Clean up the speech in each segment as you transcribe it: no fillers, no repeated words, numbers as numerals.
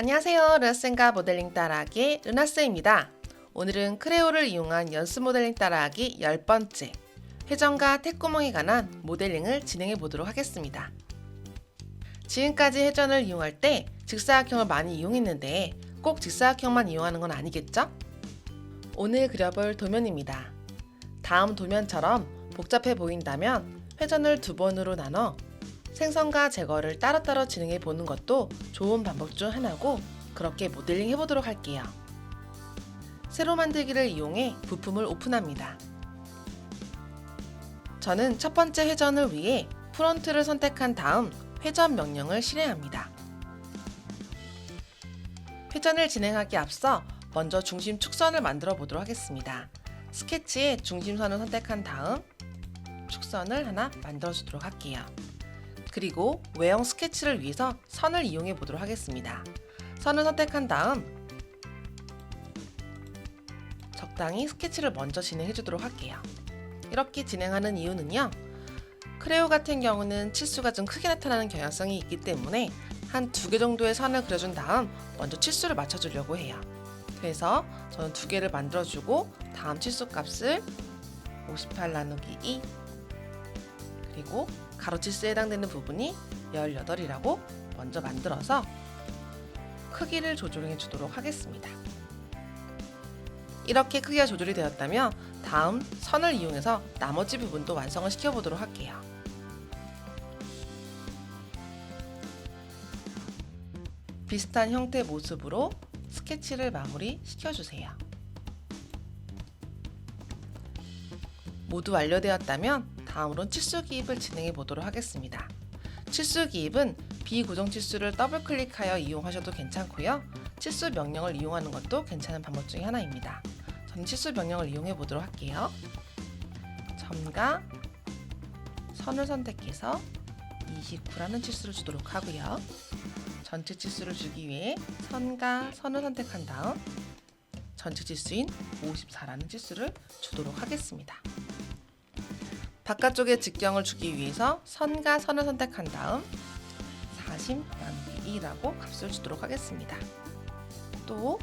안녕하세요. 르나쌤과 모델링 따라하기 르나쌤입니다. 오늘은 크레요를 이용한 연습 모델링 따라하기 10번째 회전과 탭구멍에 관한 모델링을 진행해 보도록 하겠습니다. 지금까지 회전을 이용할 때 직사각형을 많이 이용했는데 꼭 직사각형만 이용하는 건 아니겠죠? 오늘 그려볼 도면입니다. 다음 도면처럼 복잡해 보인다면 회전을 두 번으로 나눠 생성과 제거를 따로따로 진행해 보는 것도 좋은 방법 중 하나고 그렇게 모델링 해보도록 할게요. 세로 만들기를 이용해 부품을 오픈합니다. 저는 첫 번째 회전을 위해 프론트를 선택한 다음 회전 명령을 실행합니다. 회전을 진행하기 앞서 먼저 중심 축선을 만들어 보도록 하겠습니다. 스케치에 중심선을 선택한 다음 축선을 하나 만들어 주도록 할게요. 그리고 외형 스케치를 위해서 선을 이용해 보도록 하겠습니다. 선을 선택한 다음 적당히 스케치를 먼저 진행해 주도록 할게요. 이렇게 진행하는 이유는요, 크레요 같은 경우는 치수가 좀 크게 나타나는 경향성이 있기 때문에 한 2개 정도의 선을 그려준 다음 먼저 치수를 맞춰주려고 해요. 그래서 저는 2개를 만들어주고 다음 치수 값을 58 나누기 2 그리고 가로치수에 해당되는 부분이 18이라고 먼저 만들어서 크기를 조절해 주도록 하겠습니다. 이렇게 크기가 조절이 되었다면 다음 선을 이용해서 나머지 부분도 완성을 시켜보도록 할게요. 비슷한 형태 모습으로 스케치를 마무리 시켜주세요. 모두 완료되었다면 다음으로는 치수 기입을 진행해 보도록 하겠습니다. 치수 기입은 비고정 치수를 더블 클릭하여 이용하셔도 괜찮고요. 치수 명령을 이용하는 것도 괜찮은 방법 중에 하나입니다. 저는 치수 명령을 이용해 보도록 할게요. 점과 선을 선택해서 29라는 치수를 주도록 하고요. 전체 치수를 주기 위해 선과 선을 선택한 다음 전체 치수인 54라는 치수를 주도록 하겠습니다. 바깥쪽에 직경을 주기 위해서 선과 선을 선택한 다음 40 나누기 2라고 값을 주도록 하겠습니다. 또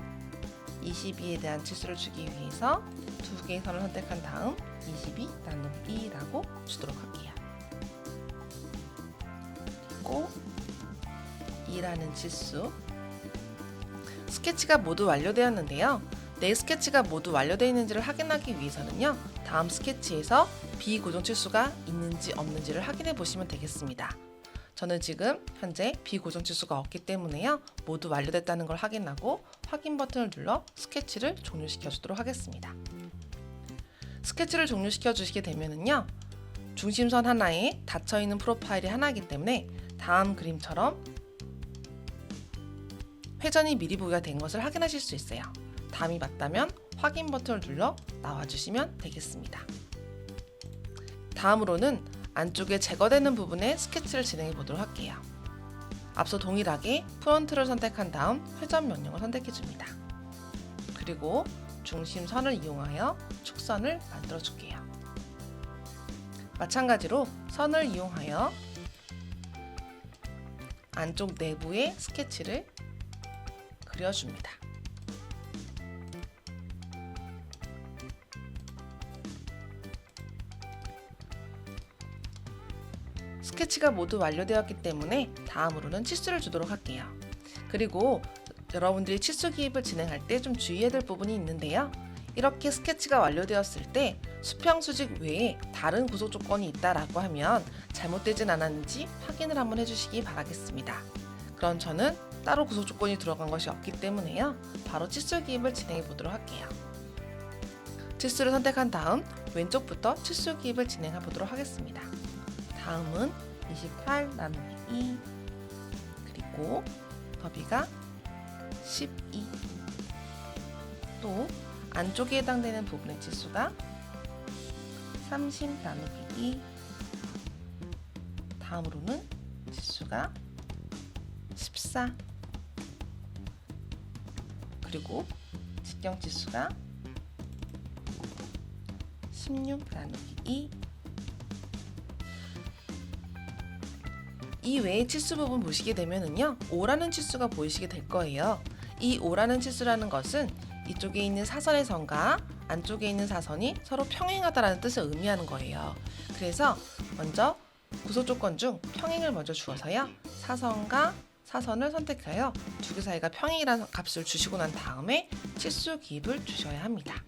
22에 대한 치수를 주기 위해서 2개의 선을 선택한 다음 22 나누기 2라고 주도록 할게요. 그리고 2라는 치수. 스케치가 모두 완료되었는데요. 내 스케치가 모두 완료되어 있는지를 확인하기 위해서는요, 다음 스케치에서 비고정 치수가 있는지 없는지를 확인해 보시면 되겠습니다. 저는 지금 현재 비고정 치수가 없기 때문에요, 모두 완료됐다는 걸 확인하고 확인 버튼을 눌러 스케치를 종료시켜 주도록 하겠습니다. 스케치를 종료시켜 주시게 되면은요, 중심선 하나에 닫혀 있는 프로파일이 하나이기 때문에 다음 그림처럼 회전이 미리 부여가 된 것을 확인하실 수 있어요. 다음이 맞다면 확인 버튼을 눌러 나와주시면 되겠습니다. 다음으로는 안쪽에 제거되는 부분에 스케치를 진행해 보도록 할게요. 앞서 동일하게 프론트를 선택한 다음 회전 명령을 선택해 줍니다. 그리고 중심선을 이용하여 축선을 만들어 줄게요. 마찬가지로 선을 이용하여 안쪽 내부의 스케치를 그려줍니다. 스케치가 모두 완료되었기 때문에 다음으로는 치수를 주도록 할게요. 그리고 여러분들이 치수 기입을 진행할 때 좀 주의해야 될 부분이 있는데요. 이렇게 스케치가 완료되었을 때 수평 수직 외에 다른 구속 조건이 있다라고 하면 잘못되진 않았는지 확인을 한번 해주시기 바라겠습니다. 그럼 저는 따로 구속 조건이 들어간 것이 없기 때문에요, 바로 치수 기입을 진행해 보도록 할게요. 치수를 선택한 다음 왼쪽부터 치수 기입을 진행해 보도록 하겠습니다. 다음은 28 나누기 2 그리고 더비가 12 또 안쪽에 해당되는 부분의 치수가 30 나누기 2 다음으로는 치수가 14 그리고 직경 치수가 16 나누기 2 이 외에 치수 부분 보시게 되면은요, O라는 치수가 보이시게 될 거예요. 이 O라는 치수라는 것은 이쪽에 있는 사선의 선과 안쪽에 있는 사선이 서로 평행하다라는 뜻을 의미하는 거예요. 그래서 먼저 구소 조건 중 평행을 먼저 주어서요, 사선과 사선을 선택하여 두 개 사이가 평행이라는 값을 주시고 난 다음에 치수 기입을 주셔야 합니다.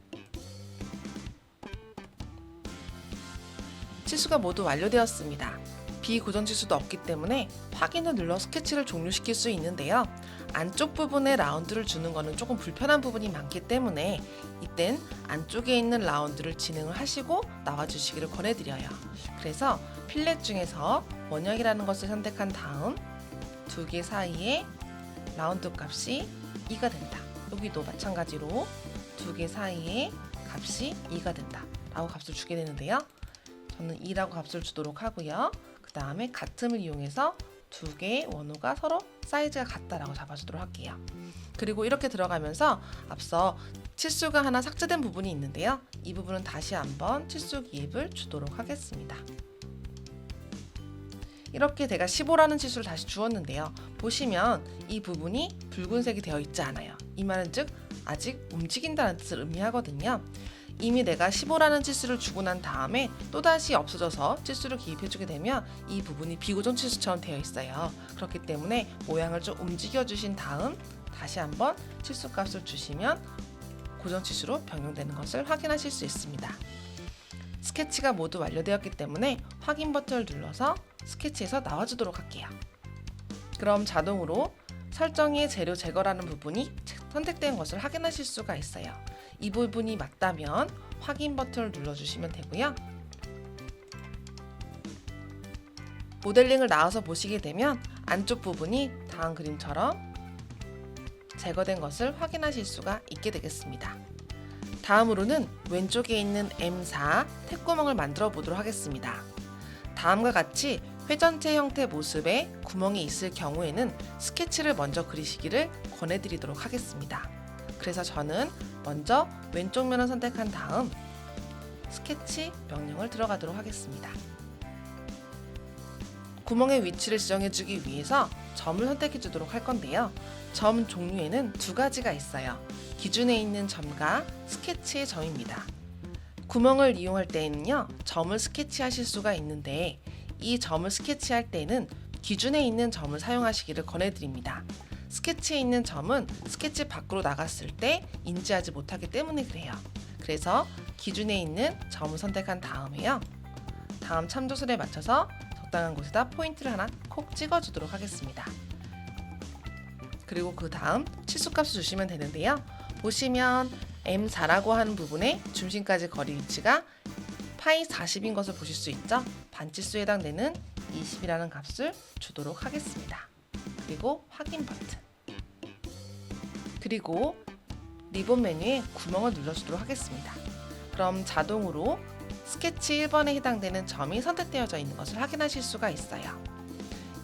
치수가 모두 완료되었습니다. 비고정 치수도 없기 때문에 확인을 눌러 스케치를 종료시킬 수 있는데요. 안쪽 부분에 라운드를 주는 것은 조금 불편한 부분이 많기 때문에 이땐 안쪽에 있는 라운드를 진행을 하시고 나와주시기를 권해드려요. 그래서 필렛 중에서 원형이라는 것을 선택한 다음 두 개 사이에 라운드 값이 2가 된다. 여기도 마찬가지로 두 개 사이에 값이 2가 된다 라고 값을 주게 되는데요. 저는 2라고 값을 주도록 하고요. 그 다음에 같음을 이용해서 두 개의 원호가 서로 사이즈가 같다라고 잡아주도록 할게요. 그리고 이렇게 들어가면서 앞서 치수가 하나 삭제된 부분이 있는데요. 이 부분은 다시 한번 치수 기입을 주도록 하겠습니다. 이렇게 제가 15라는 치수를 다시 주었는데요. 보시면 이 부분이 붉은색이 되어 있지 않아요. 이 말은 즉 아직 움직인다는 뜻을 의미하거든요. 이미 내가 15라는 치수를 주고 난 다음에 또다시 없어져서 치수를 기입해주게 되면 이 부분이 비고정 치수처럼 되어 있어요. 그렇기 때문에 모양을 좀 움직여 주신 다음 다시 한번 치수 값을 주시면 고정 치수로 변경되는 것을 확인하실 수 있습니다. 스케치가 모두 완료되었기 때문에 확인 버튼을 눌러서 스케치에서 나와주도록 할게요. 그럼 자동으로 설정의 재료 제거라는 부분이 선택된 것을 확인하실 수가 있어요. 이 부분이 맞다면 확인 버튼을 눌러주시면 되고요. 모델링을 나와서 보시게 되면 안쪽 부분이 다음 그림처럼 제거된 것을 확인하실 수가 있게 되겠습니다. 다음으로는 왼쪽에 있는 M4 택구멍을 만들어 보도록 하겠습니다. 다음과 같이 회전체 형태 모습에 구멍이 있을 경우에는 스케치를 먼저 그리시기를 권해드리도록 하겠습니다. 그래서 저는 먼저 왼쪽 면을 선택한 다음 스케치 명령을 들어가도록 하겠습니다. 구멍의 위치를 지정해주기 위해서 점을 선택해 주도록 할 건데요. 점 종류에는 두 가지가 있어요. 기준에 있는 점과 스케치의 점입니다. 구멍을 이용할 때에는요, 점을 스케치하실 수가 있는데 이 점을 스케치할 때는 기준에 있는 점을 사용하시기를 권해드립니다. 스케치에 있는 점은 스케치 밖으로 나갔을 때 인지하지 못하기 때문에 그래요. 그래서 기준에 있는 점을 선택한 다음에요, 다음 참조선에 맞춰서 적당한 곳에다 포인트를 하나 콕 찍어주도록 하겠습니다. 그리고 그 다음 치수값을 주시면 되는데요. 보시면 M4라고 하는 부분에 중심까지 거리 위치가 파이 40인 것을 보실 수 있죠. 반치수에 해당되는 20이라는 값을 주도록 하겠습니다. 그리고 확인 버튼, 그리고 리본 메뉴에 구멍을 눌러주도록 하겠습니다. 그럼 자동으로 스케치 1번에 해당되는 점이 선택되어져 있는 것을 확인하실 수가 있어요.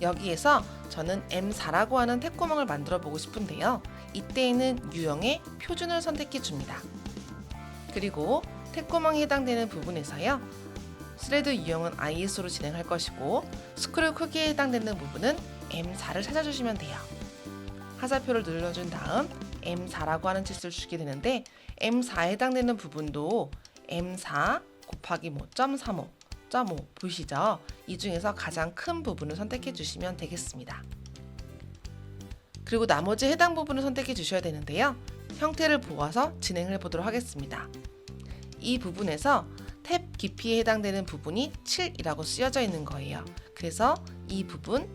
여기에서 저는 M4라고 하는 택구멍을 만들어 보고 싶은데요. 이때에는 유형의 표준을 선택해 줍니다. 그리고 택구멍에 해당되는 부분에서요, 스레드 유형은 ISO로 진행할 것이고 스크류 크기에 해당되는 부분은 M4를 찾아주시면 돼요. 하사표를 눌러준 다음 M4라고 하는 치수를 주게 되는데 M4에 해당되는 부분도 M4 곱하기 0.35 0.5 보이시죠? 이 중에서 가장 큰 부분을 선택해 주시면 되겠습니다. 그리고 나머지 해당 부분을 선택해 주셔야 되는데요. 형태를 보아서 진행을 해보도록 하겠습니다. 이 부분에서 탭 깊이에 해당되는 부분이 7이라고 쓰여져 있는 거예요. 그래서 이 부분,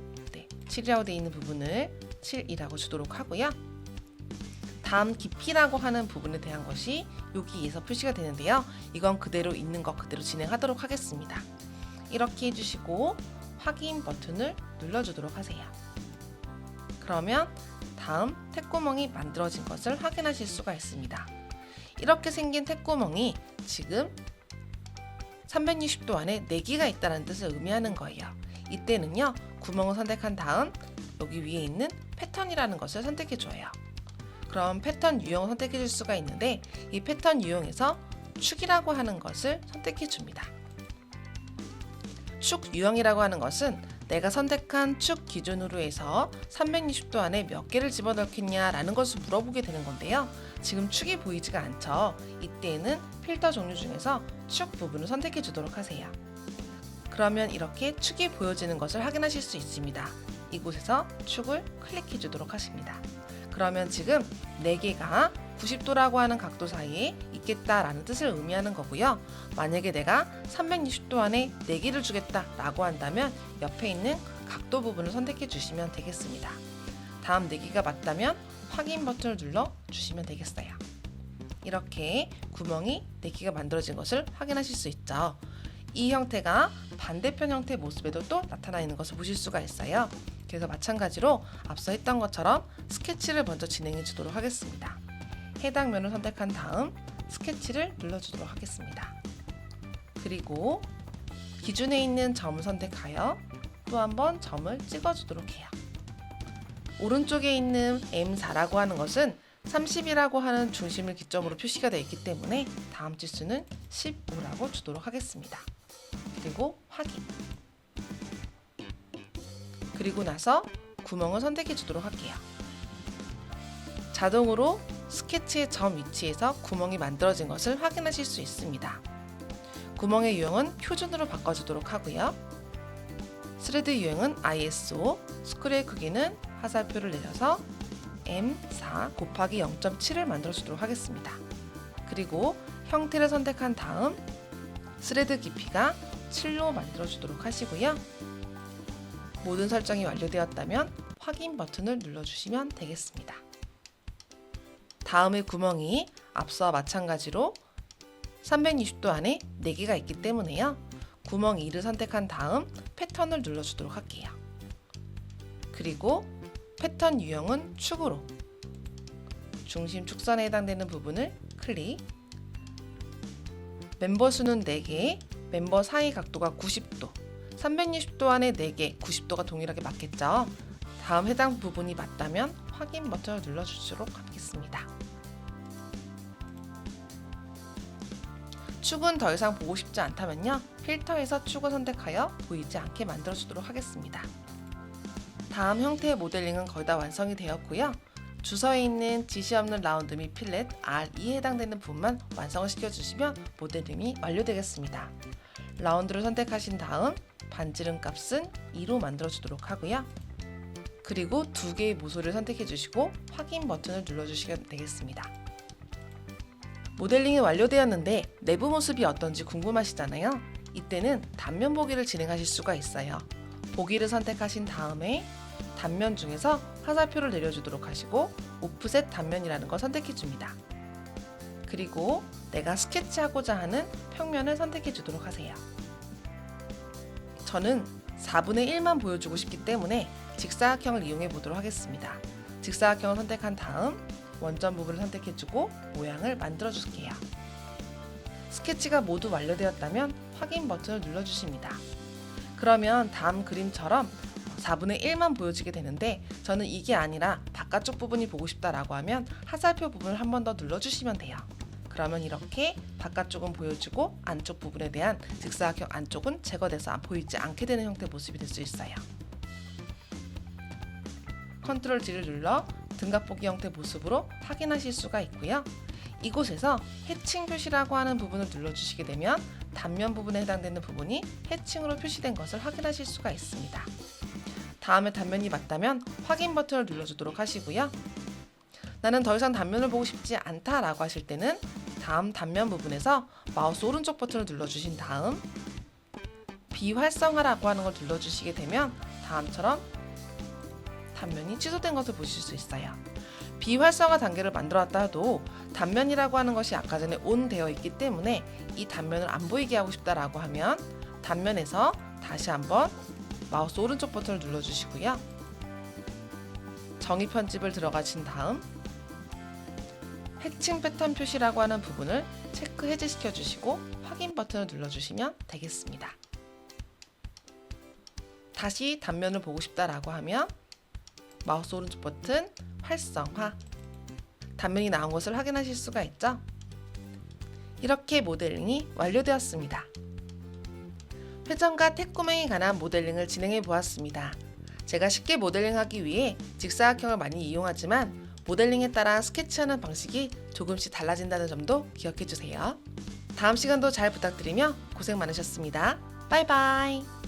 7이라고 되어 있는 부분을 7이라고 주도록 하고요. 다음 깊이라고 하는 부분에 대한 것이 여기에서 표시가 되는데요. 이건 그대로 있는 것 그대로 진행하도록 하겠습니다. 이렇게 해주시고 확인 버튼을 눌러주도록 하세요. 그러면 다음 택구멍이 만들어진 것을 확인하실 수가 있습니다. 이렇게 생긴 택구멍이 지금 360도 안에 4개가 있다는 뜻을 의미하는 거예요. 이때는요, 구멍을 선택한 다음 여기 위에 있는 패턴이라는 것을 선택해 줘요. 그럼 패턴 유형을 선택해 줄 수가 있는데 이 패턴 유형에서 축이라고 하는 것을 선택해 줍니다. 축 유형이라고 하는 것은 내가 선택한 축 기준으로 해서 360도 안에 몇 개를 집어넣겠냐라는 것을 물어보게 되는 건데요. 지금 축이 보이지가 않죠. 이때에는 필터 종류 중에서 축 부분을 선택해 주도록 하세요. 그러면 이렇게 축이 보여지는 것을 확인하실 수 있습니다. 이곳에서 축을 클릭해 주도록 하십니다. 그러면 지금 4개가 90도라고 하는 각도 사이에 있겠다라는 뜻을 의미하는 거고요. 만약에 내가 360도 안에 4개를 주겠다라고 한다면 옆에 있는 각도 부분을 선택해 주시면 되겠습니다. 다음 4개가 맞다면 확인 버튼을 눌러 주시면 되겠어요. 이렇게 구멍이 4개가 만들어진 것을 확인하실 수 있죠. 이 형태가 반대편 형태의 모습에도 또 나타나 있는 것을 보실 수가 있어요. 그래서 마찬가지로 앞서 했던 것처럼 스케치를 먼저 진행해 주도록 하겠습니다. 해당 면을 선택한 다음 스케치를 눌러주도록 하겠습니다. 그리고 기준에 있는 점을 선택하여 또 한번 점을 찍어주도록 해요. 오른쪽에 있는 M4라고 하는 것은 30이라고 하는 중심을 기점으로 표시가 되어 있기 때문에 다음 지수는 15라고 주도록 하겠습니다. 그리고 확인. 그리고 나서 구멍을 선택해 주도록 할게요. 자동으로 스케치의 점 위치에서 구멍이 만들어진 것을 확인하실 수 있습니다. 구멍의 유형은 표준으로 바꿔주도록 하고요. 스레드 유형은 ISO, 스크류의 크기는 화살표를 내려서 M4 곱하기 0.7을 만들어주도록 하겠습니다. 그리고 형태를 선택한 다음 스레드 깊이가 7로 만들어주도록 하시고요. 모든 설정이 완료되었다면 확인 버튼을 눌러주시면 되겠습니다. 다음의 구멍이 앞서와 마찬가지로 360도 안에 4개가 있기 때문에요. 구멍 2를 선택한 다음 패턴을 눌러주도록 할게요. 그리고 패턴 유형은 축으로 중심 축선에 해당되는 부분을 클릭. 멤버 수는 4개, 멤버 사이 각도가 90도, 360도 안에 4개, 90도가 동일하게 맞겠죠? 다음 해당 부분이 맞다면 확인 버튼을 눌러주도록 하겠습니다. 축은 더 이상 보고 싶지 않다면요. 필터에서 축을 선택하여 보이지 않게 만들어주도록 하겠습니다. 다음 형태의 모델링은 거의 다 완성이 되었고요. 주서에 있는 지시 없는 라운드 및 필렛 R2에 해당되는 부분만 완성을 시켜주시면 모델링이 완료되겠습니다. 라운드를 선택하신 다음 반지름 값은 2로 만들어주도록 하고요. 그리고 2개의 모서리를 선택해 주시고 확인 버튼을 눌러주시면 되겠습니다. 모델링이 완료되었는데 내부 모습이 어떤지 궁금하시잖아요. 이때는 단면 보기를 진행하실 수가 있어요. 보기를 선택하신 다음에 단면 중에서 화살표를 내려주도록 하시고 오프셋 단면이라는 걸 선택해 줍니다. 그리고 내가 스케치하고자 하는 평면을 선택해 주도록 하세요. 저는 4분의 1만 보여주고 싶기 때문에 직사각형을 이용해 보도록 하겠습니다. 직사각형을 선택한 다음 원점 부분을 선택해주고 모양을 만들어 줄게요. 스케치가 모두 완료되었다면 확인 버튼을 눌러주십니다. 그러면 다음 그림처럼 4분의 1만 보여지게 되는데 저는 이게 아니라 바깥쪽 부분이 보고 싶다라고 하면 화살표 부분을 한 번 더 눌러주시면 돼요. 그러면 이렇게 바깥쪽은 보여주고 안쪽 부분에 대한 직사각형 안쪽은 제거돼서 보이지 않게 되는 형태의 모습이 될 수 있어요. 컨트롤 G를 눌러 등갑보기 형태 모습으로 확인하실 수가 있고요. 이곳에서 해칭 표시라고 하는 부분을 눌러주시게 되면 단면 부분에 해당되는 부분이 해칭으로 표시된 것을 확인하실 수가 있습니다. 다음에 단면이 맞다면 확인 버튼을 눌러주도록 하시고요. 나는 더 이상 단면을 보고 싶지 않다라고 하실 때는 다음 단면 부분에서 마우스 오른쪽 버튼을 눌러주신 다음 비활성화라고 하는 걸 눌러주시게 되면 다음처럼 단면이 취소된 것을 보실 수 있어요. 비활성화 단계를 만들었다 해도 단면이라고 하는 것이 아까 전에 ON 되어 있기 때문에 이 단면을 안 보이게 하고 싶다라고 하면 단면에서 다시 한번 마우스 오른쪽 버튼을 눌러주시고요. 정의 편집을 들어가신 다음 해칭 패턴 표시라고 하는 부분을 체크 해제시켜 주시고 확인 버튼을 눌러주시면 되겠습니다. 다시 단면을 보고 싶다라고 하면 마우스 오른쪽 버튼 활성화, 단면이 나온 것을 확인하실 수가 있죠. 이렇게 모델링이 완료되었습니다. 회전과 탭구멍에 관한 모델링을 진행해 보았습니다. 제가 쉽게 모델링하기 위해 직사각형을 많이 이용하지만 모델링에 따라 스케치하는 방식이 조금씩 달라진다는 점도 기억해 주세요. 다음 시간도 잘 부탁드리며 고생 많으셨습니다. 바이바이.